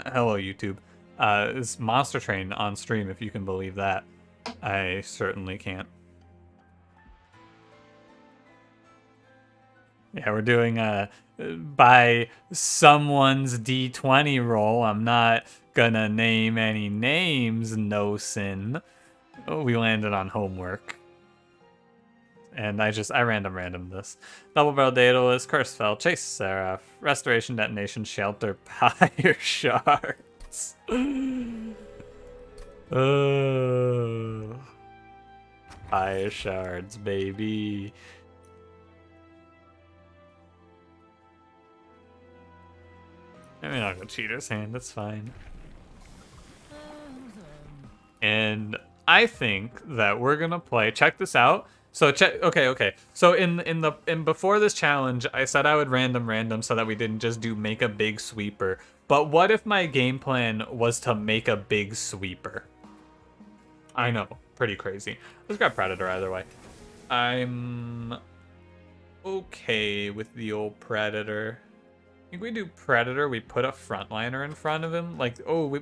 Hello, YouTube. It's Monster Train on stream, if you can believe that. I certainly can't. Yeah, we're doing by someone's D20 roll. I'm not gonna name any names, no sin. Oh, we landed on homework. And I random this. Double Barrel Daedalus, Cursefell, Chase Seraph, Restoration Detonation, Shelter, Pyre Shards. Fire shards, baby. I mean, I'll go Cheater's Hand, that's fine. And I think that we're gonna play, check this out. So okay. So in before this challenge, I said I would random so that we didn't just do make a big sweeper. But what if my game plan was to make a big sweeper? I know, pretty crazy. Let's grab Predator either way. I'm okay with the old Predator. I think we do Predator, we put a frontliner in front of him. Like,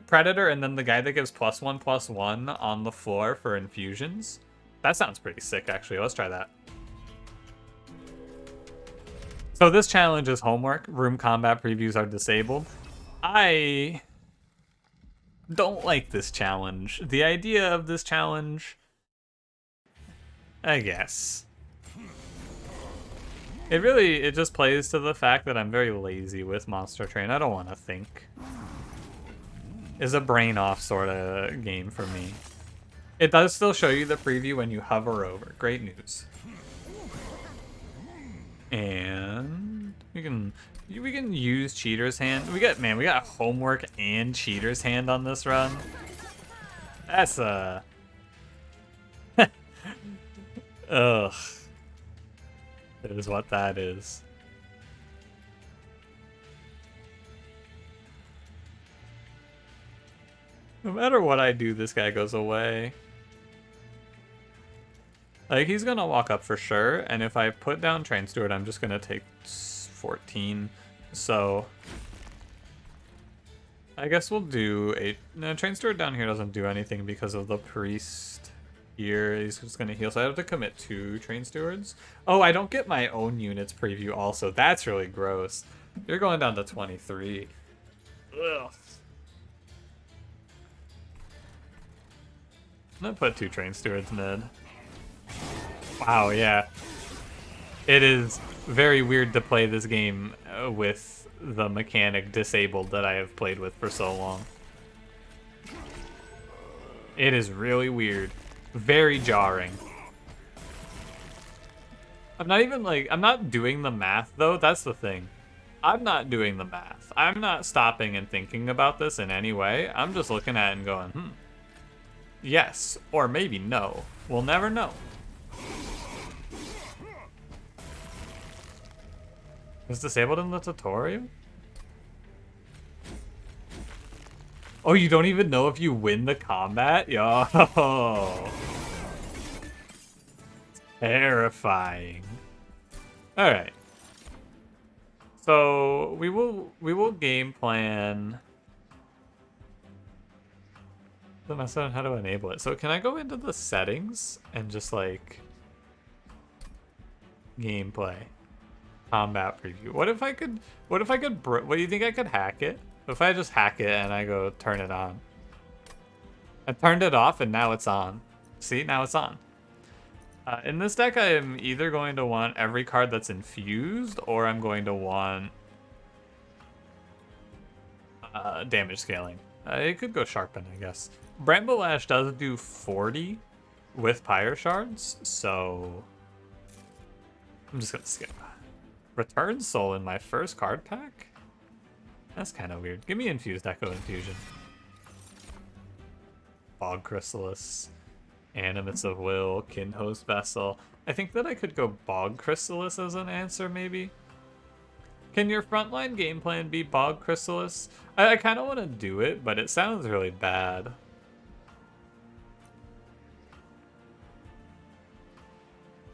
Predator and then the guy that gives +1/+1 on the floor for infusions. That sounds pretty sick, actually. Let's try that. So this challenge is homework. Room combat previews are disabled. I don't like this challenge. The idea of this challenge, I guess. It just plays to the fact that I'm very lazy with Monster Train. I don't want to think. It's a brain off sort of game for me. It does still show you the preview when you hover over. Great news. And we can use Cheater's Hand. We got homework and Cheater's Hand on this run. That's ugh. That is what that is. No matter what I do, this guy goes away. Like, he's gonna walk up for sure, and if I put down Train Steward, I'm just gonna take 14. So I guess we'll do a... No, Train Steward down here doesn't do anything because of the Priest here. He's just gonna heal, so I have to commit 2 Train Stewards. Oh, I don't get my own units preview also. That's really gross. You're going down to 23. Ugh. I'm gonna put 2 Train Stewards mid. Wow, yeah. It is very weird to play this game with the mechanic disabled that I have played with for so long. It is really weird. Very jarring. I'm not doing the math though, that's the thing. I'm not doing the math. I'm not stopping and thinking about this in any way. I'm just looking at it and going, yes, or maybe no. We'll never know. Is disabled in the tutorial? Oh, you don't even know if you win the combat? Yo. Terrifying. Alright. So we will game plan. The mess on how to enable it. So can I go into the settings and just like gameplay? Combat preview. What do you think I could hack it? If I just hack it and I go turn it on. I turned it off and now it's on. See, now it's on. In this deck, I am either going to want every card that's infused or I'm going to want damage scaling. It could go sharpen, I guess. Bramble Lash does do 40 with Pyre Shards, so I'm just gonna skip. Return Soul in my first card pack? That's kind of weird. Give me Infused Echo Infusion. Bog Chrysalis. Animates of Will. Kinhost Vessel. I think that I could go Bog Chrysalis as an answer, maybe? Can your frontline game plan be Bog Chrysalis? I kind of want to do it, but it sounds really bad.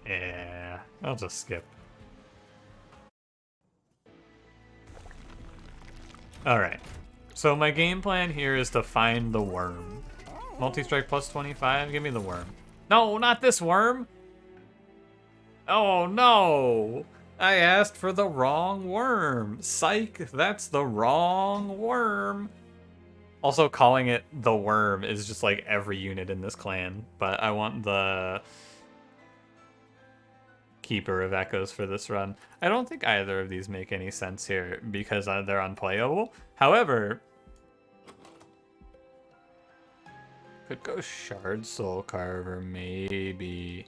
Yeah, I'll just skip. Alright. So my game plan here is to find the worm. Multi-strike plus 25, give me the worm. No, not this worm! Oh no! I asked for the wrong worm. Psych, that's the wrong worm. Also, calling it the worm is just like every unit in this clan, but I want the Keeper of Echoes for this run. I don't think either of these make any sense here because they're unplayable. However, could go Shard Soul Carver, maybe.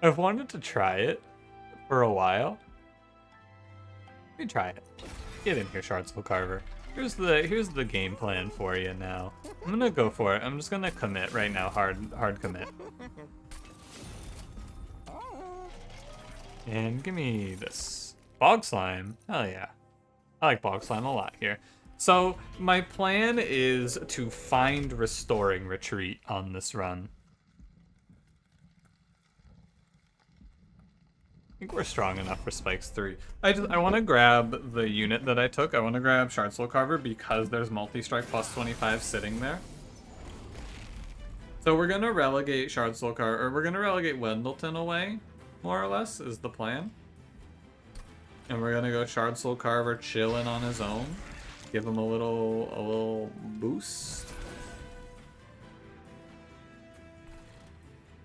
I've wanted to try it for a while. Let me try it. Get in here, Shard Soul Carver. Here's the game plan for you now. I'm gonna go for it. I'm just gonna commit right now, hard commit. And give me this. Bog Slime. Hell yeah. I like Bog Slime a lot here. So my plan is to find Restoring Retreat on this run. I think we're strong enough for Spikes 3. I want to grab the unit that I took. I want to grab Shard Soul Carver because there's multi-strike plus 25 sitting there. So we're going to relegate Shard Soul Carver, or we're going to relegate Wendleton away, more or less, is the plan. And we're going to go Shard Soul Carver chilling on his own. Give him a little boost.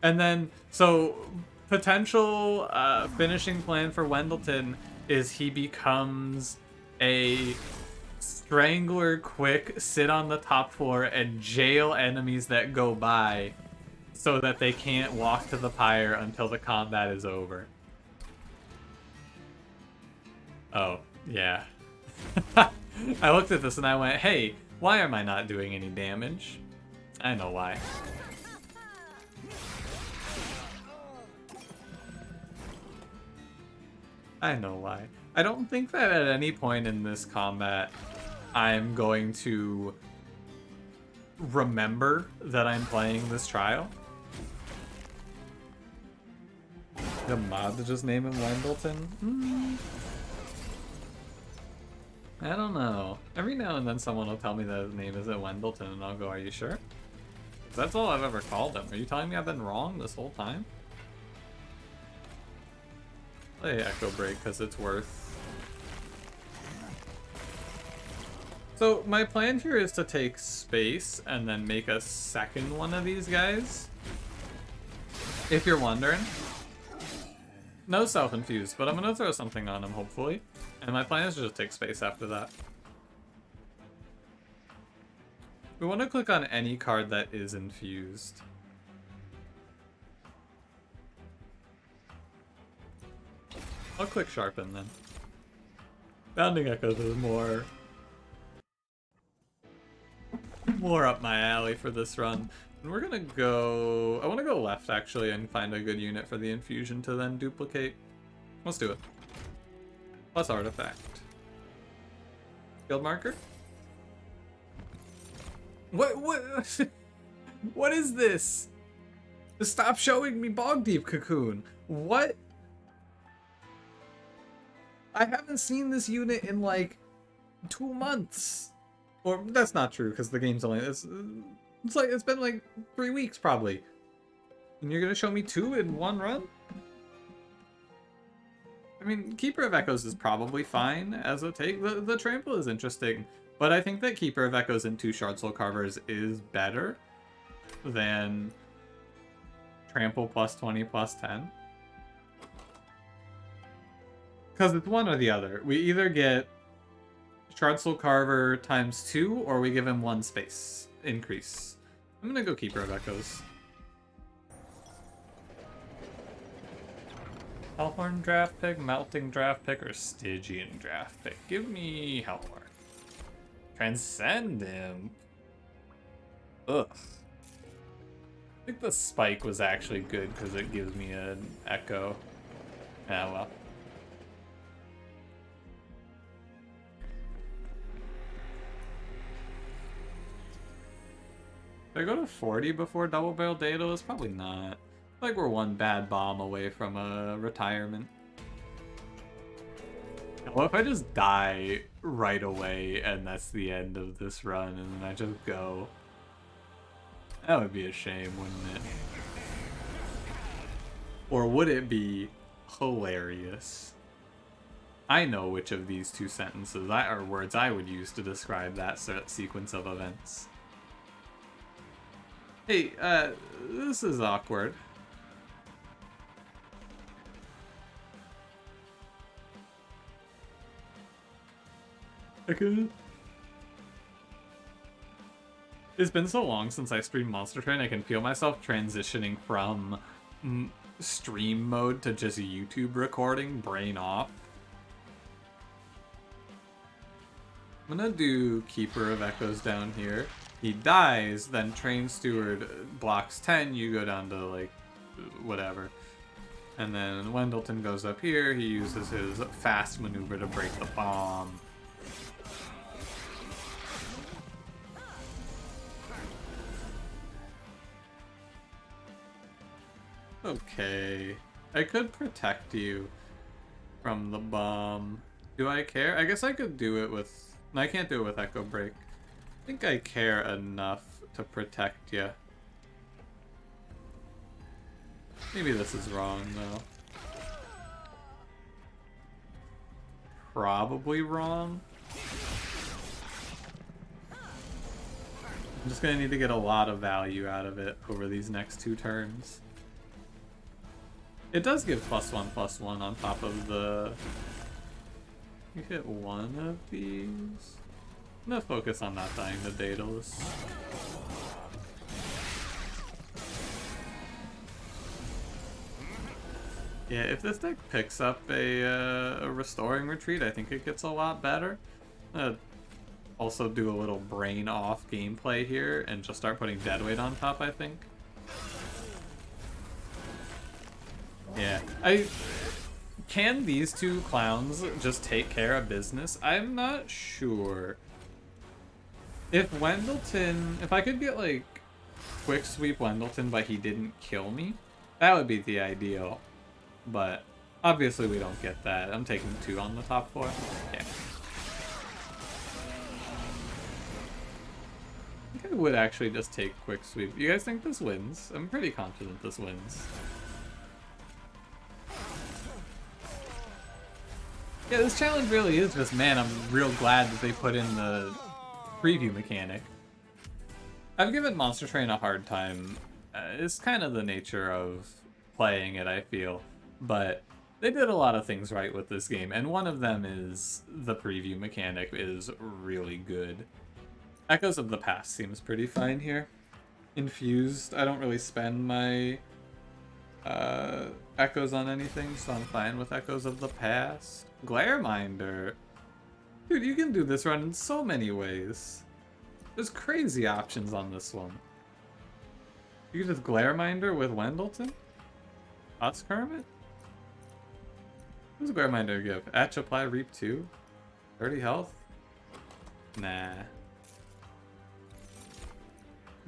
And then, so potential finishing plan for Wendleton is he becomes a Strangler quick, sit on the top floor and jail enemies that go by so that they can't walk to the pyre until the combat is over. Oh, yeah. I looked at this and I went, hey, why am I not doing any damage? I know why. I know why. I don't think that at any point in this combat I'm going to remember that I'm playing this trial. The mod to just name him Wendleton? I don't know. Every now and then someone will tell me that his name isn't Wendleton and I'll go, are you sure? 'Cause that's all I've ever called him. Are you telling me I've been wrong this whole time? Play Echo Break because it's worth. So my plan here is to take space and then make a second one of these guys. If you're wondering. No self-infused, but I'm going to throw something on him, hopefully. And my plan is to just take space after that. We want to click on any card that is infused. I'll click Sharpen then. Bounding Echoes is more up my alley for this run. And we're gonna go... I want to go left, actually, and find a good unit for the infusion to then duplicate. Let's do it. Plus artifact. Guild marker? What? What is this? Stop showing me Bog Deep Cocoon. What? I haven't seen this unit in like 2 months. Or that's not true because the game's only it's been like 3 weeks probably. And you're gonna show me 2 in 1 run? I mean, Keeper of Echoes is probably fine as a take. The trample is interesting, but I think that Keeper of Echoes and 2 Shard Soul Carvers is better than trample plus 20 plus 10. Because it's one or the other. We either get Shard Soul Carver times 2, or we give him 1 space increase. I'm gonna go Keeper of Echoes. Hellhorn draft pick, Melting draft pick, or Stygian draft pick? Give me Hellhorn. Transcend him. Ugh. I think the spike was actually good because it gives me an echo. Ah, well. Did I go to 40 before Double Barrel Dado? It's probably not. Like we're one bad bomb away from a retirement. What if I just die right away and that's the end of this run and then I just go? That would be a shame, wouldn't it? Or would it be hilarious? I know which of these two sentences are words I would use to describe that sequence of events. Hey, this is awkward. Okay. It's been so long since I streamed Monster Train, I can feel myself transitioning from stream mode to just YouTube recording, brain off. I'm gonna do Keeper of Echoes down here. He dies, then Train Steward blocks 10, you go down to, like, whatever. And then Wendleton goes up here, he uses his fast maneuver to break the bomb. Okay. I could protect you from the bomb. Do I care? I guess I could do it with... No, I can't do it with Echo Break. I think I care enough to protect you. Maybe this is wrong, though. Probably wrong. I'm just gonna need to get a lot of value out of it over these next 2 turns. It does give +1/+1 on top of the... You hit one of these? I'm gonna focus on not dying to Daedalus. Yeah, if this deck picks up a Restoring Retreat, I think it gets a lot better. Also do a little brain off gameplay here and just start putting Deadweight on top, I think. Yeah, can these 2 clowns just take care of business? I'm not sure. If I could get, like, quick sweep Wendleton but he didn't kill me, that would be the ideal. But obviously we don't get that. I'm taking 2 on the top 4. Yeah. I think I would actually just take quick sweep. You guys think this wins? I'm pretty confident this wins. Yeah, this challenge really is just, man, I'm real glad that they put in the preview mechanic. I've given Monster Train a hard time. It's kind of the nature of playing it, I feel. But they did a lot of things right with this game, and one of them is the preview mechanic is really good. Echoes of the Past seems pretty fine here. Infused, I don't really spend my echoes on anything, so I'm fine with Echoes of the Past. Glareminder. Dude, you can do this run in so many ways. There's crazy options on this one. You can just Glareminder with Wendleton? Husk Hermit? What does Glareminder give? Etch, apply, reap 2? 30 health? Nah.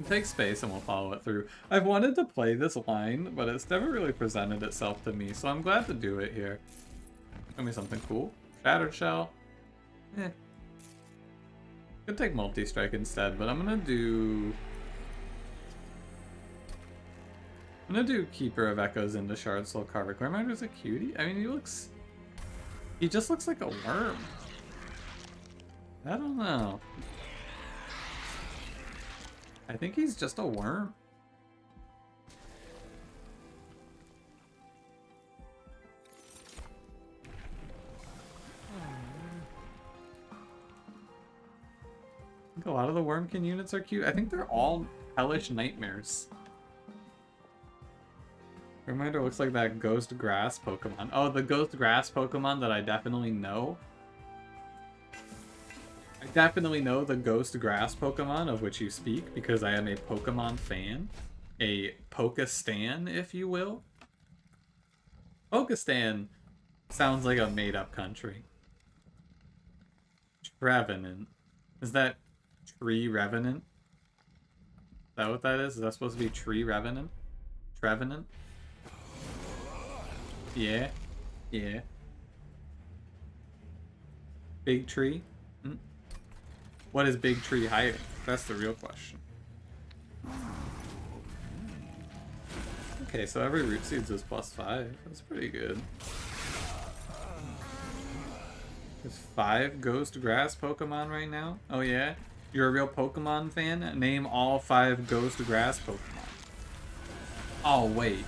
Take space and we'll follow it through. I've wanted to play this line, but it's never really presented itself to me, so I'm glad to do it here. Give me something cool. Shattered Shell. Eh. Could take Multi-Strike instead, but I'm gonna do Keeper of Echoes into Shard Soul Carver. Glareminder's a cutie? I mean, he just looks like a worm. I don't know. I think he's just a worm. I think a lot of the Wormkin units are cute. I think they're all hellish nightmares. Reminder looks like that Ghost Grass Pokemon. Oh, the Ghost Grass Pokemon that I definitely know. I definitely know the Ghost Grass Pokemon of which you speak because I am a Pokemon fan. A Pokestan, if you will. Pokestan sounds like a made-up country. Trevenant. Is that Tree Revenant? Is that what that is? Is that supposed to be Tree Revenant? Trevenant? Yeah. Yeah. Big tree? Hmm? What is big tree hiding? That's the real question. Okay, so every root seeds is +5. That's pretty good. There's 5 ghost grass Pokemon right now? Oh yeah? You're a real Pokemon fan? Name all 5 ghost grass Pokemon. Oh wait.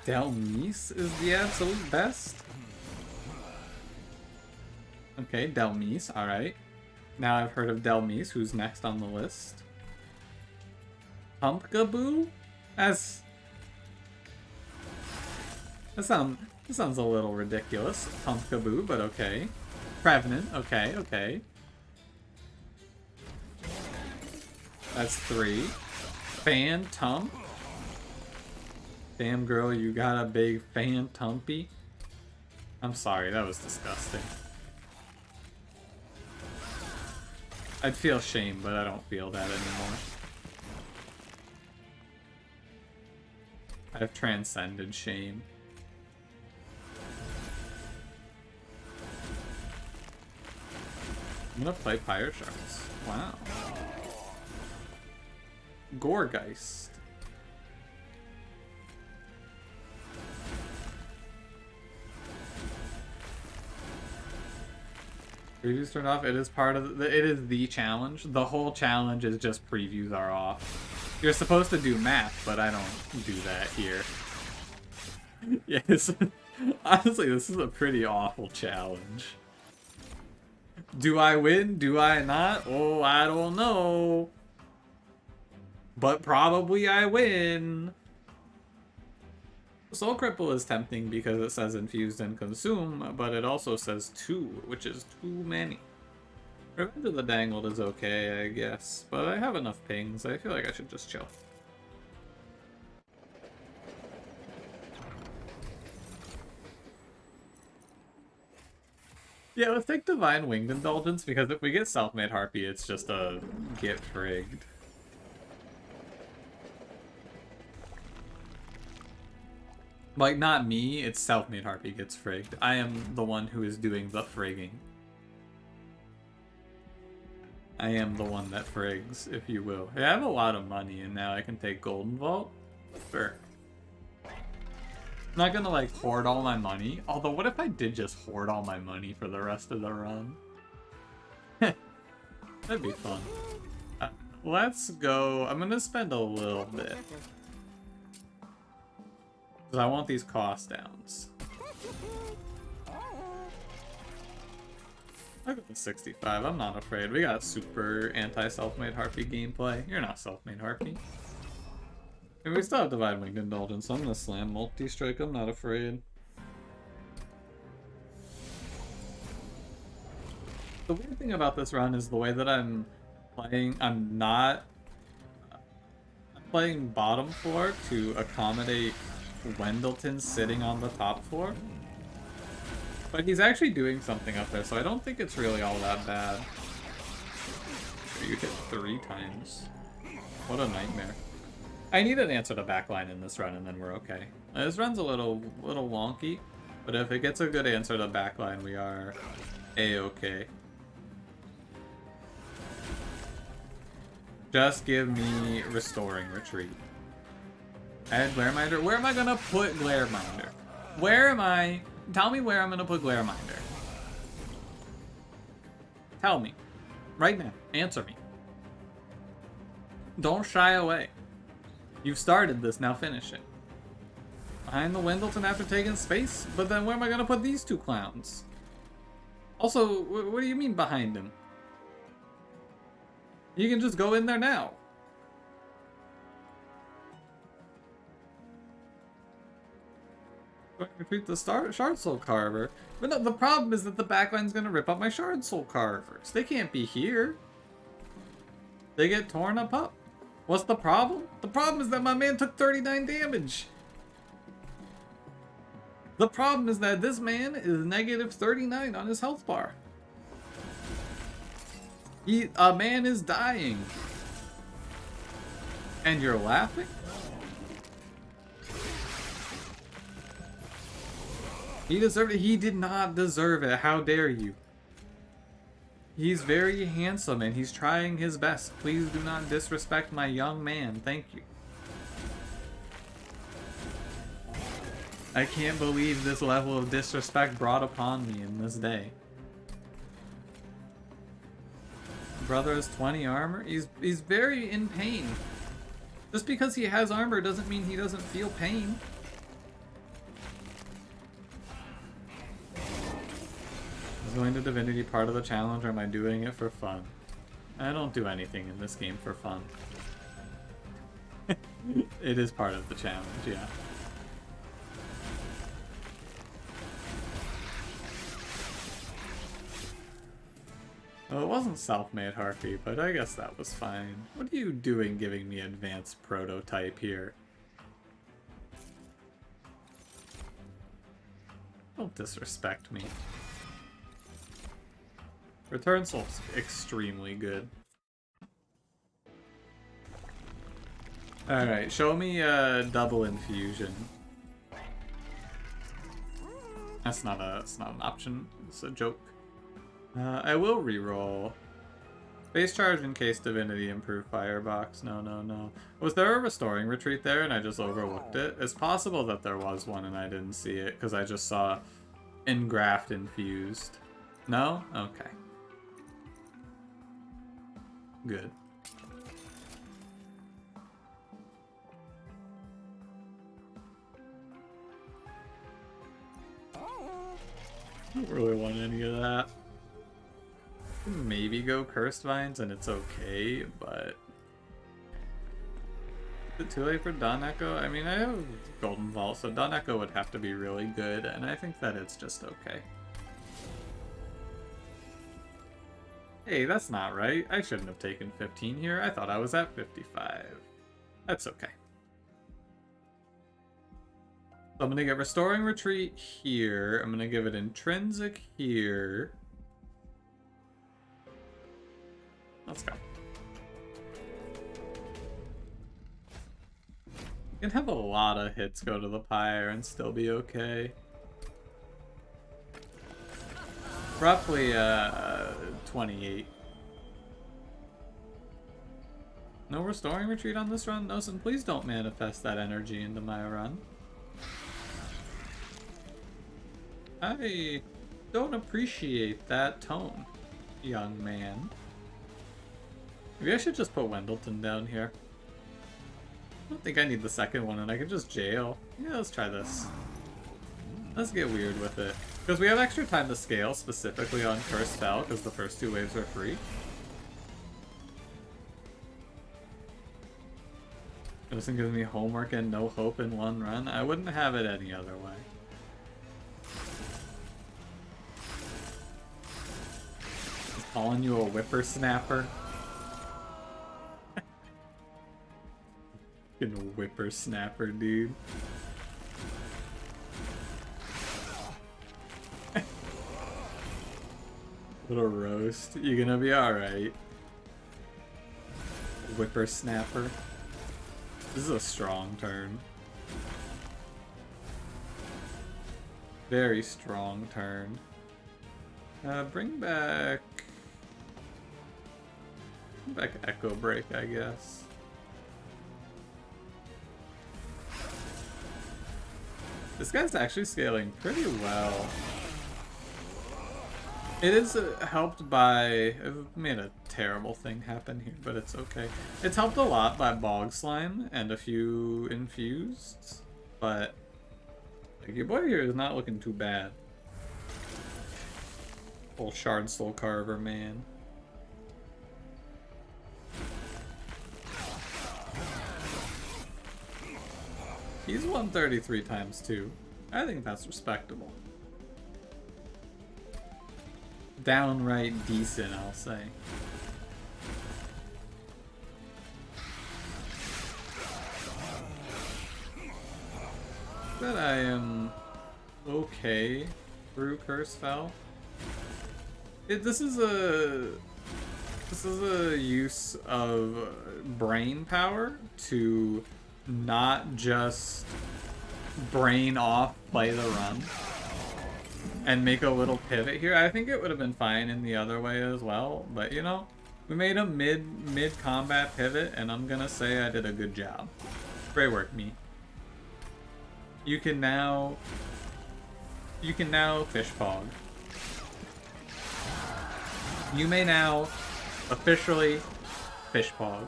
Delmise is the absolute best? Okay, Delmise, alright. Now I've heard of Delmise, who's next on the list. Pumpkaboo? That sounds a little ridiculous. Pumpkaboo, but okay. Prevenant, okay, okay. That's 3. Phantump. Damn girl, you got a big Phantumpy. I'm sorry, that was disgusting. I'd feel shame, but I don't feel that anymore. I've transcended shame. I'm gonna play Pyre Sharks. Wow. Goregeist. Previews turned off. It is part of it is the challenge. The whole challenge is just previews are off. You're supposed to do math, but I don't do that here. Yes. Honestly, this is a pretty awful challenge. Do I win? Do I not? Oh, I don't know. But probably I win. Soul Cripple is tempting because it says infused and consume, but it also says 2, which is too many. Revenge of the Dangled is okay, I guess, but I have enough pings. I feel like I should just chill. Yeah, let's take Divine Winged Indulgence, because if we get Self-Made Harpy, it's just a get frigged. Like, not me, it's Self-Made Harpy gets frigged. I am the one who is doing the frigging. I am the one that frigs, if you will. Hey, I have a lot of money, and now I can take Golden Vault? Sure. I'm not gonna, like, hoard all my money. Although, what if I did just hoard all my money for the rest of the run? That'd be fun. Let's go. I'm gonna spend a little bit. Because I want these cost downs. I go to 65. I'm not afraid. We got super anti-self-made Harpy gameplay. You're not self-made Harpy. And we still have Divine Winged Indulgence, so I'm gonna slam multi-strike. I'm not afraid. The weird thing about this run is the way that I'm playing. I'm playing bottom floor to accommodate Wendleton sitting on the top floor. But he's actually doing something up there, so I don't think it's really all that bad. You hit 3 times. What a nightmare. I need an answer to backline in this run, and then we're okay. This run's a little wonky, but if it gets a good answer to backline, we are a-okay. Just give me Restoring Retreat. Add Glareminder? Where am I gonna put Glareminder? Where am I? Tell me where I'm gonna put Glareminder. Tell me. Right now. Answer me. Don't shy away. You've started this, now finish it. Behind the Wendleton after taking space? But then where am I gonna put these 2 clowns? Also, what do you mean behind him? You can just go in there now. Retreat the Shard Soul Carver. But no, the problem is that the backline's gonna rip up my Shard Soul Carvers. They can't be here. They get torn up. What's the problem? The problem is that my man took 39 damage. The problem is that this man is negative 39 on his health bar. A man is dying. And you're laughing? He deserved it. He did not deserve it. How dare you? He's very handsome and he's trying his best. Please do not disrespect my young man. Thank you. I can't believe this level of disrespect brought upon me in this day. Brother has 20 armor. He's very in pain. Just because he has armor doesn't mean he doesn't feel pain. Is going to Divinity part of the challenge, or am I doing it for fun? I don't do anything in this game for fun. It is part of the challenge, yeah. Well, it wasn't self-made Harpy, but I guess that was fine. What are you doing giving me advanced prototype here? Don't disrespect me. Return Soul's extremely good. Alright, show me a double infusion. That's not an option, it's a joke. I will reroll. Base charge in case Divinity improved Firebox. No. Was there a Restoring Retreat there and I just overlooked it? It's possible that there was one and I didn't see it because I just saw Engraft infused. No? Okay. Good. I don't really want any of that. Maybe go Cursed Vines and it's okay, but... Is it too late for Dawn Echo? I mean, I have Golden Vault, so Dawn Echo would have to be really good, and I think that it's just okay. Hey, that's not right. I shouldn't have taken 15 here. I thought I was at 55. That's okay. So I'm going to get Restoring Retreat here. I'm going to give it Intrinsic here. Let's go. You can have a lot of hits go to the pyre and still be okay. Roughly 28. No Restoring Retreat on this run? Nosen, please don't manifest that energy into my run. I don't appreciate that tone, young man. Maybe I should just put Wendleton down here. I don't think I need the second one, and I can just jail. Yeah, let's try this. Let's get weird with it. Because we have extra time to scale, specifically on Cursed Spell, because the first two waves are free. This one gives me homework and no hope in one run. I wouldn't have it any other way. He's calling you a whippersnapper. Fucking whippersnapper, dude. Little roast. You gonna be alright. Whippersnapper. This is a strong turn. Very strong turn. Bring back Echo Break, I guess. This guy's actually scaling pretty well. It is helped by... I've made a terrible thing happen here, but it's okay. It's helped a lot by Bog Slime and a few Infused, but like, your boy here is not looking too bad. Old Shard Soul Carver, man. He's 133 times 2. I think that's respectable. Downright decent, I'll say. But I am okay through Curse Fell. This is a This is a use of brain power to not just brain off, play the run, and make a little pivot here. I think it would have been fine in the other way as well, but you know, we made a mid combat pivot, and I'm gonna say I did a good job. Great work, me. You can now fish pog. You may now officially fish pog.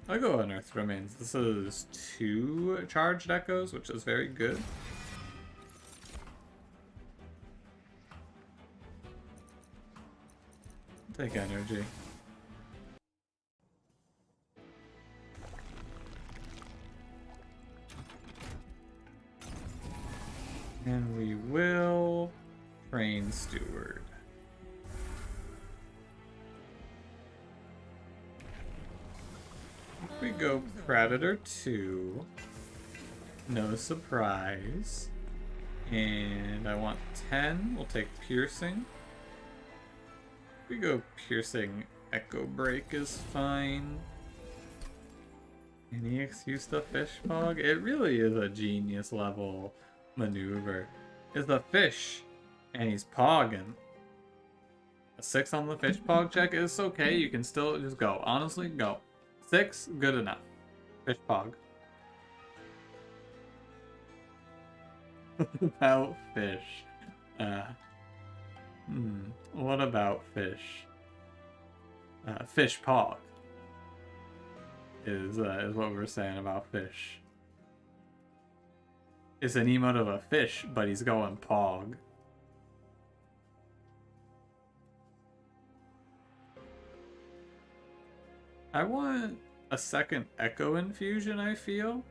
I'll go Unearthed Remains. This is 2 charged echoes, which is very good. Take energy. And we will train Steward. If we go Predator 2, no surprise. And I want 10, we'll take Piercing. If we go Piercing, Echo Break is fine. Any excuse to fish pog? It really is a genius level maneuver. Is the fish, and he's pogging. A 6 on the fish pog check is okay. You can still just go. Honestly, go. 6, good enough. Fish pog. What about fish? What about fish? Fish pog is what we're saying about fish. It's an emote of a fish, but he's going pog. I want a second Echo Infusion, I feel.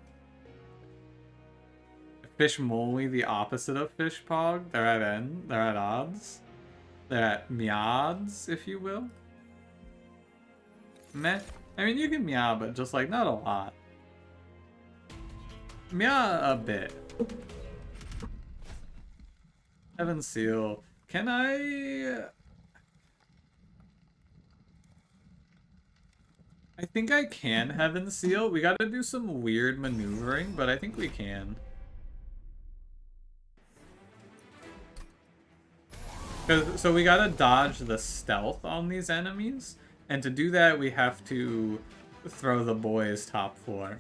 Fish Moly, the opposite of Fish Pog. They're at end. They're at odds. They're at meods, if you will. Meh. I mean, you can meow, but just like not a lot. Meow a bit. Heaven Seal. Can I think I can Heaven Seal. We gotta do some weird maneuvering, but I think we can. So we gotta dodge the stealth on these enemies, and to do that we have to throw the boys top floor.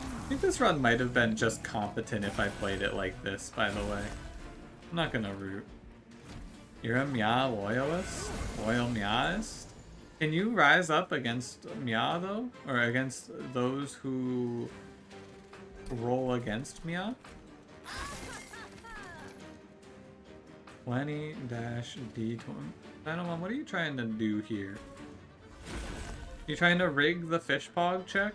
I think this run might have been just competent if I played it like this, by the way. I'm not gonna root. You're a Mia loyalist? Loyal Miaist? Can you rise up against Mia, though? Or against those who roll against Mia? 20-D20. Dynamon, what are you trying to do here? You trying to rig the fish pog check?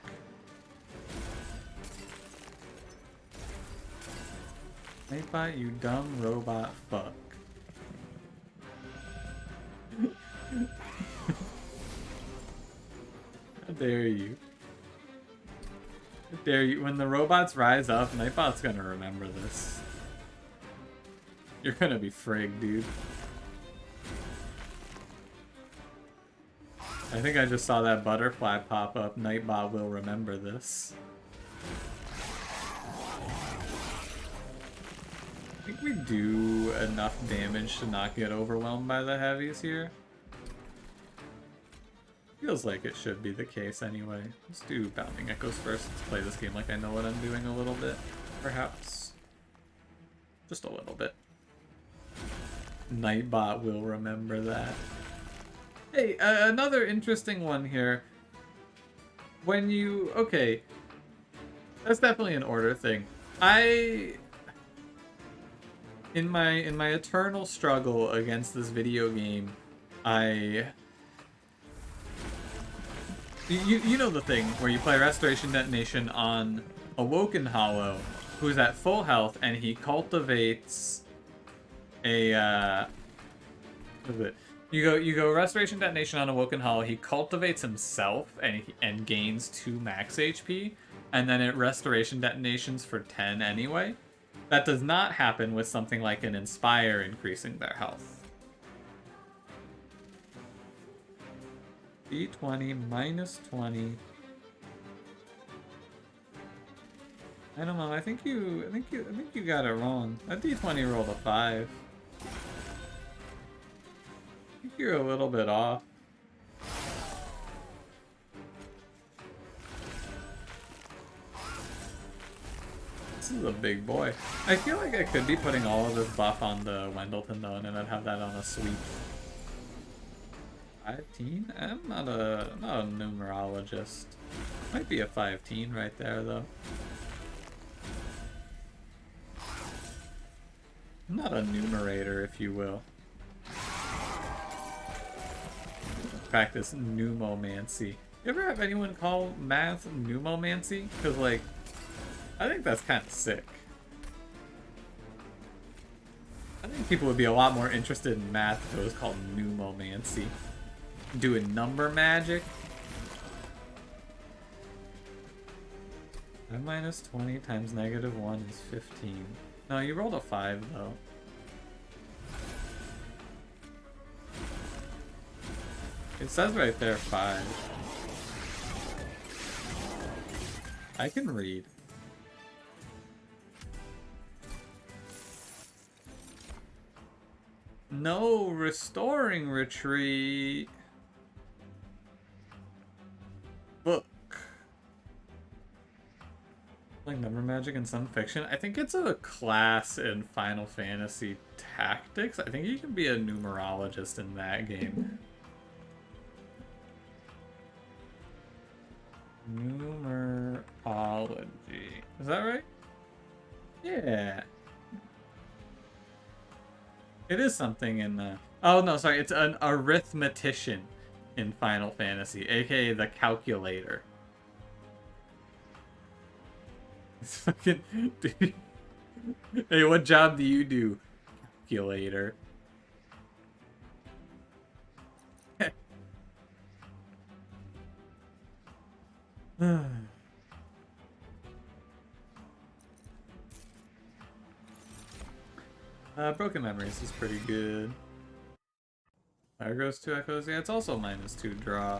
Nightbot, you dumb robot fuck. How dare you? How dare you? When the robots rise up, Nightbot's gonna remember this. You're gonna be frigged, dude. I think I just saw that butterfly pop up. Nightbot will remember this. I think we do enough damage to not get overwhelmed by the heavies here. Feels like it should be the case anyway. Let's do Bounding Echoes first. Let's play this game like I know what I'm doing a little bit, perhaps. Just a little bit. Nightbot will remember that. Hey, another interesting one here. When you... Okay. That's definitely an order thing. In my eternal struggle against this video game, You know the thing where you play Restoration Detonation on Awoken Hollow, who's at full health, and he cultivates a what is it? You go Restoration Detonation on Awoken Hollow. He cultivates himself and gains 2 max HP, and then it restoration detonations for 10 anyway. That does not happen with something like an Inspire increasing their health. D20 minus 20. I don't know. I think you got it wrong. That D20 rolled a 5. I think you're a little bit off. This is a big boy. I feel like I could be putting all of this buff on the Wendleton though, and then I'd have that on a sweep. 15? I'm not a numerologist. Might be a 15 right there though. I'm not a numerator, if you will. Practice pneumomancy. You ever have anyone call math pneumomancy? Because, like, I think that's kind of sick. I think people would be a lot more interested in math if it was called pneumomancy. Doing number magic. 5 minus 20 times negative 1 is 15. No, you rolled a 5, though. It says right there 5. I can read. No restoring retreat. Book. Like number magic and some fiction. I think it's a class in Final Fantasy Tactics. I think you can be a numerologist in that game. Numerology. Is that right? Yeah. It is something in the... Oh, no, sorry. It's an arithmetician in Final Fantasy, aka the calculator. It's fucking... Dude. Hey, what job do you do? Calculator. Broken Memories is pretty good. Fire grows 2 echoes. Yeah, it's also minus 2 draw.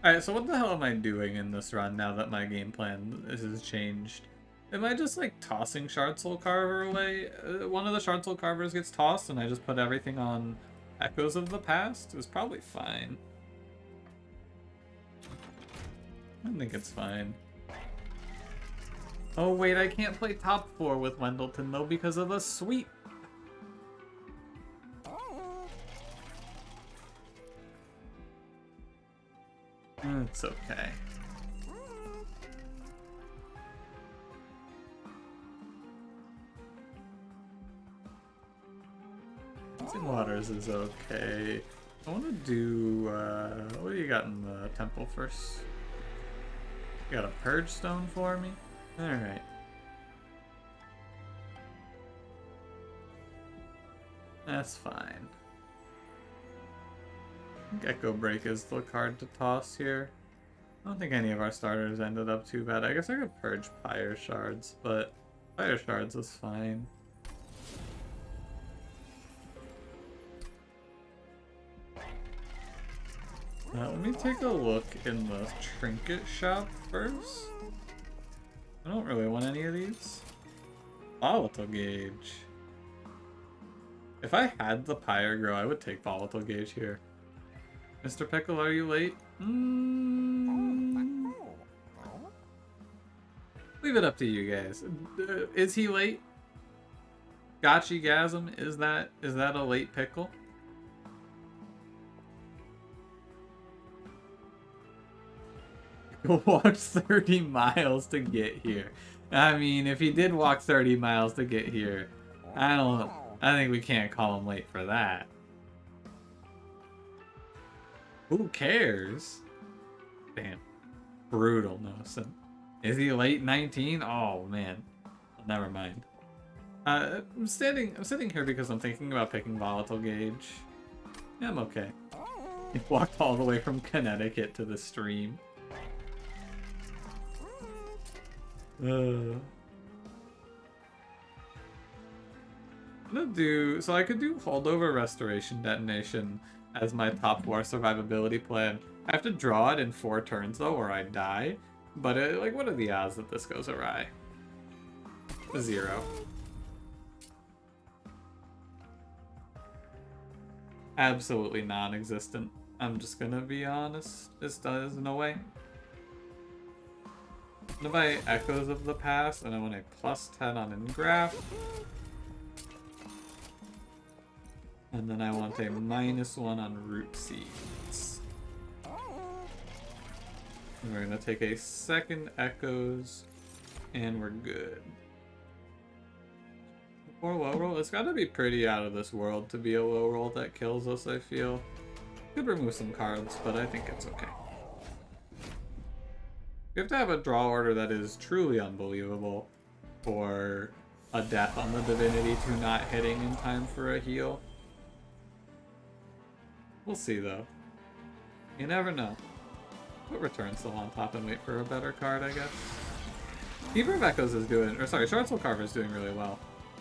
Alright, so what the hell am I doing in this run now that my game plan has changed? Am I just like tossing Shard Soul Carver away? One of the Shard Soul Carvers gets tossed and I just put everything on Echoes of the Past? It was probably fine. I think it's fine. Oh wait, I can't play top 4 with Wendleton though because of the sweep. It's okay. Dancing Waters is okay. I want to do, what do you got in the temple first? You got a Purge Stone for me? Alright. That's fine. Echo Breakers look hard to toss here. I don't think any of our starters ended up too bad. I guess I could purge Fire Shards, but Fire Shards is fine. Now, let me take a look in the trinket shop first. I don't really want any of these. Volatile Gauge. If I had the Pyre Grow, I would take Volatile Gauge here. Mr. Pickle, are you late? Leave it up to you guys. Is he late? Gotchi Gasm, is that a late pickle? Walked 30 miles to get here. I mean, if he did walk 30 miles to get here, I think we can't call him late for that. Who cares? Damn. Brutal, no. So, is he late 19? Oh, man. Never mind. I'm sitting here because I'm thinking about picking Volatile Gauge. Yeah, I'm okay. He walked all the way from Connecticut to the stream. I'm gonna do, so I could do holdover restoration detonation as my top 4 survivability plan. I have to draw it in 4 turns though, or I die. But like, what are the odds that this goes awry? 0. Absolutely non-existent. I'm just gonna be honest. This does no way. I'm gonna buy Echoes of the Past, and I want a +10 on Engraft. And then I want a -1 on Root Seeds. And we're gonna take a second Echoes, and we're good. Or low roll. It's gotta be pretty out of this world to be a low roll that kills us, I feel. Could remove some cards, but I think it's okay. You have to have a draw order that is truly unbelievable for a death on the Divinity to not hitting in time for a heal. We'll see, though. You never know. Put Return Soul on top and wait for a better card, I guess. Keeper of Echoes is doing... Or sorry, Shard Soul Carver is doing really well.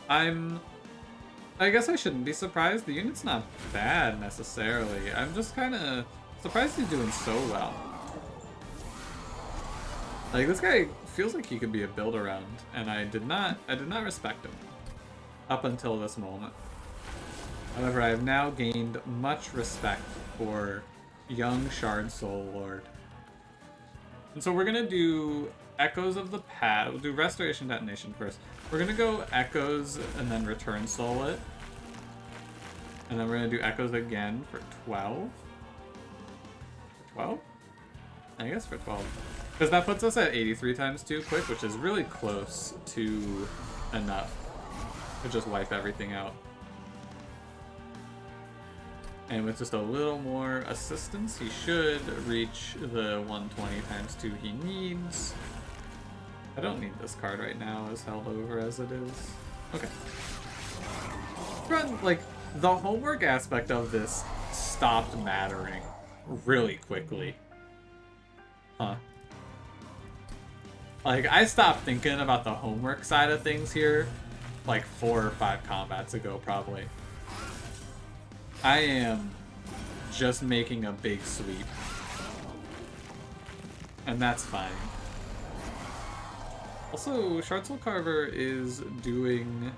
I guess I shouldn't be surprised. The unit's not bad, necessarily. I'm just kind of surprised he's doing so well. Like, this guy feels like he could be a build-around, and I did not respect him up until this moment. However, I have now gained much respect for young Shard Soul Lord. And so we're gonna do Echoes of the Past. We'll do Restoration Detonation first. We're gonna go Echoes and then Return Soul it. And then we're gonna do Echoes again for 12. For 12? I guess for 12. Because that puts us at 83 times 2 quick, which is really close to enough to just wipe everything out. And with just a little more assistance, he should reach the 120 times 2 he needs. I don't need this card right now, as held over as it is. Okay. Like, the homework aspect of this stopped mattering really quickly. Huh. Like, I stopped thinking about the homework side of things here like 4 or 5 combats ago, probably. I am just making a big sweep. And that's fine. Also, Shard Soul Carver is doing...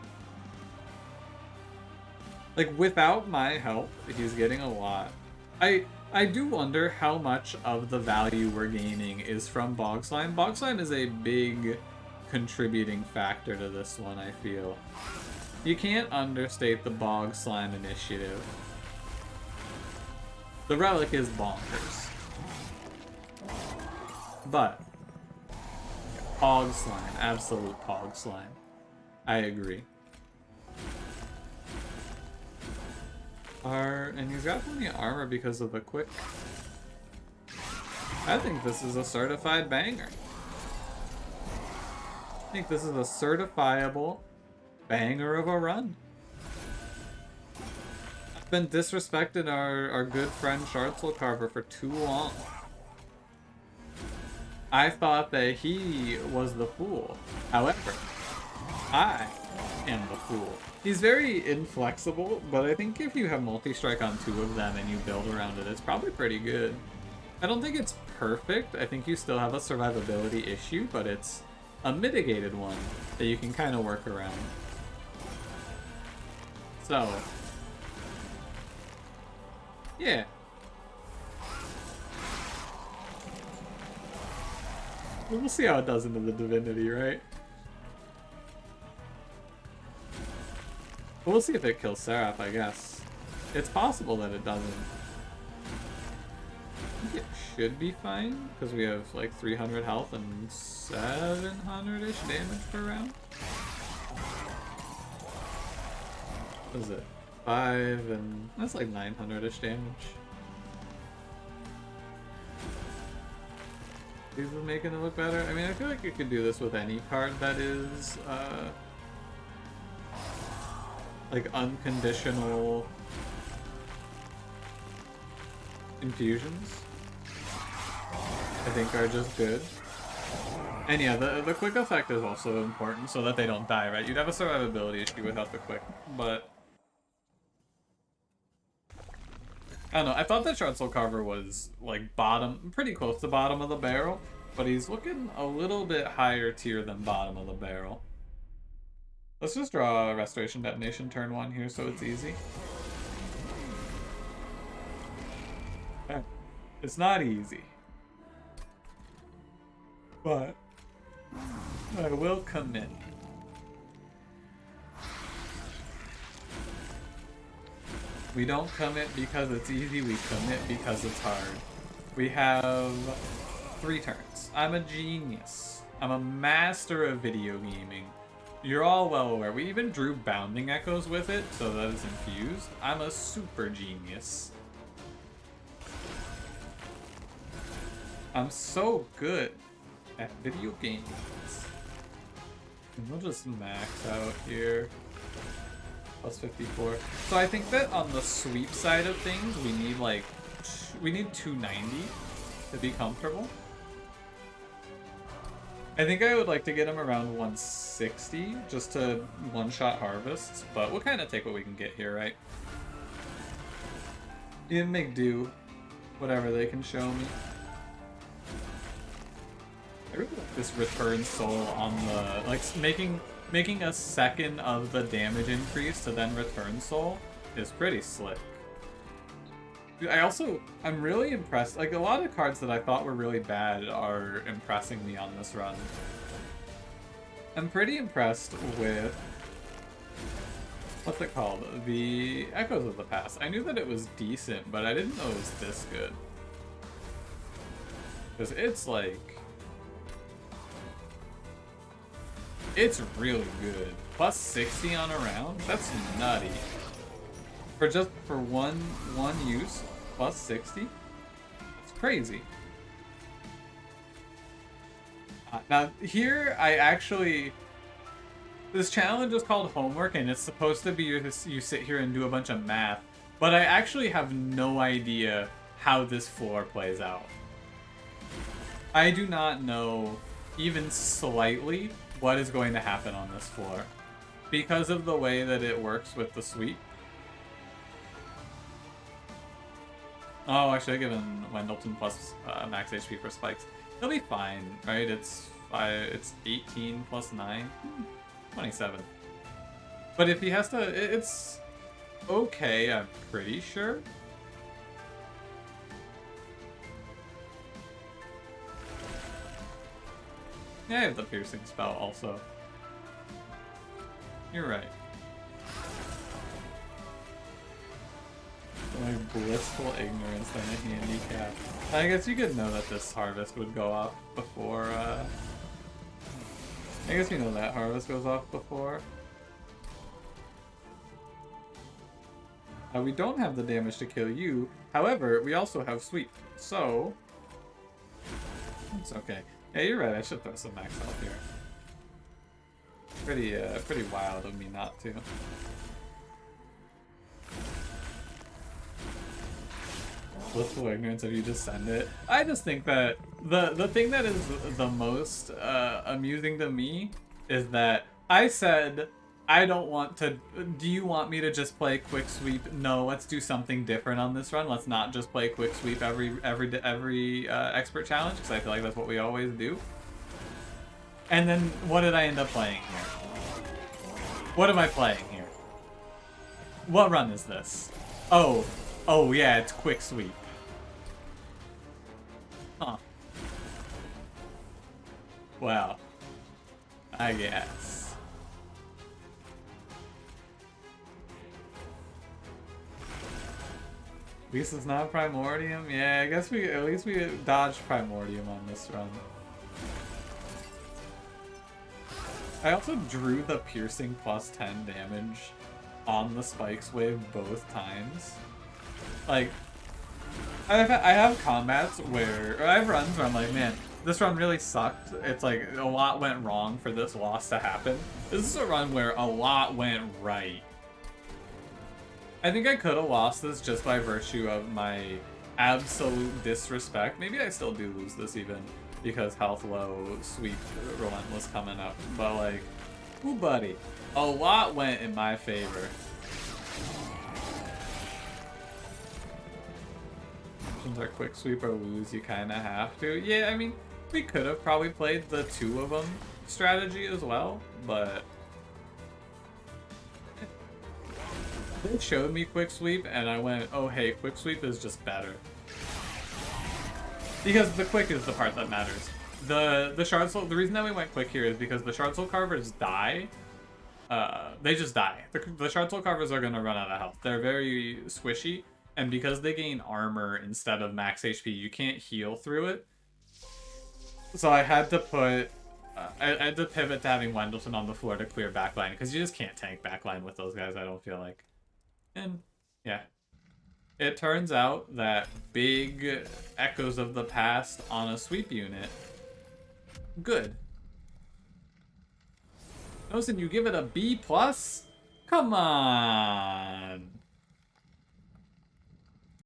Like, without my help, he's getting a lot. I do wonder how much of the value we're gaining is from Bog Slime. Bog Slime is a big contributing factor to this one, I feel. You can't understate the Bog Slime initiative. The relic is bonkers. But Pog Slime, absolute Pog Slime. I agree. And he's got plenty of armor because of the quick. I think this is a certified banger. I think this is a certifiable banger of a run. I've been disrespecting our good friend Shard Soul Carver for too long. I thought that he was the fool. However, I am the fool. He's very inflexible, but I think if you have multi-strike on 2 of them and you build around it, it's probably pretty good. I don't think it's perfect. I think you still have a survivability issue, but it's a mitigated one that you can kind of work around. So, yeah. We'll see how it does into the Divinity, right? But we'll see if it kills Seraph, I guess. It's possible that it doesn't. I think it should be fine, because we have like 300 health and 700-ish damage per round. What is it? 5 and... that's like 900-ish damage. These are making it look better. I mean, I feel like you could do this with any card that is, like unconditional infusions. I think are just good. And yeah, the quick effect is also important so that they don't die, right? You'd have a survivability issue without the quick, but... I don't know, I thought that Shard Soul Carver was, like, pretty close to bottom of the barrel, but he's looking a little bit higher tier than bottom of the barrel. Let's just draw a Restoration Detonation turn 1 here so it's easy. It's not easy. But I will commit. We don't commit because it's easy, we commit because it's hard. We have 3 turns. I'm a genius. I'm a master of video gaming. You're all well aware. We even drew Bounding Echoes with it so that it's infused. I'm a super genius. I'm so good at video games. And we'll just max out here. Plus 54. So I think that on the sweep side of things, we need like, we need 290 to be comfortable. I think I would like to get him around 160 just to one-shot harvests, but we'll kind of take what we can get here, right? You can make do, whatever they can show me. I really like this return soul on the, like, making a second of the damage increase to then return soul is pretty slick. I'm really impressed. Like, a lot of cards that I thought were really bad are impressing me on this run. I'm pretty impressed with, what's it called? The Echoes of the Past. I knew that it was decent, but I didn't know it was this good. Because it's like, it's really good. Plus 60 on a round? That's nutty. For one use, plus 60? It's crazy. Now, here, this challenge is called Homework, and it's supposed to be you sit here and do a bunch of math, but I actually have no idea how this floor plays out. I do not know, even slightly, what is going to happen on this floor because of the way that it works with the sweep. Oh, I should have given Wendleton plus max HP for spikes. He'll be fine, right? It's 18 plus 9, 27. But if he has to, it's okay, I'm pretty sure. Yeah, I have the piercing spell also. You're right. Like blissful ignorance than a handicap. I guess you could know that this harvest would go off before, I guess you know that harvest goes off before. We don't have the damage to kill you. However, we also have sweep. So, it's okay. Yeah, you're right. I should throw some max health here. Pretty wild of me not to. Blissful ignorance if you just send it. I just think that the thing that is the most amusing to me is that I said I don't want to. Do you want me to just play quick sweep? No, let's do something different on this run. Let's not just play quick sweep every expert challenge because I feel like that's what we always do. And then what did I end up playing here? What am I playing here? What run is this? Oh yeah, it's quick sweep. Huh. Well, I guess. At least it's not Primordium? Yeah, I guess at least we dodged Primordium on this run. I also drew the piercing plus 10 damage on the spikes wave both times. Like, I have combats where, or I have runs where I'm like, man, this run really sucked. It's like a lot went wrong for this loss to happen. This is a run where a lot went right. I think I could have lost this just by virtue of my absolute disrespect. Maybe I still do lose this even. because health low, sweep, relentless coming up. But like, ooh buddy, a lot went in my favor. Since our quick sweep or lose, you kind of have to. Yeah, I mean, we could have probably played the 2 of them strategy as well, but they showed me quick sweep, and I went, oh hey, quick sweep is just better. Because the quick is the part that matters. The shard soul, the reason that we went quick here is because the shard soul carvers die. They just die. The shard soul carvers are gonna run out of health. They're very squishy, and because they gain armor instead of max HP, you can't heal through it. So I had to put, I had to pivot to having Wendelton on the floor to clear backline, because you just can't tank backline with those guys, I don't feel like. And, yeah. It turns out that big echoes of the past on a sweep unit, good. Nosen, you give it a B+? Come on!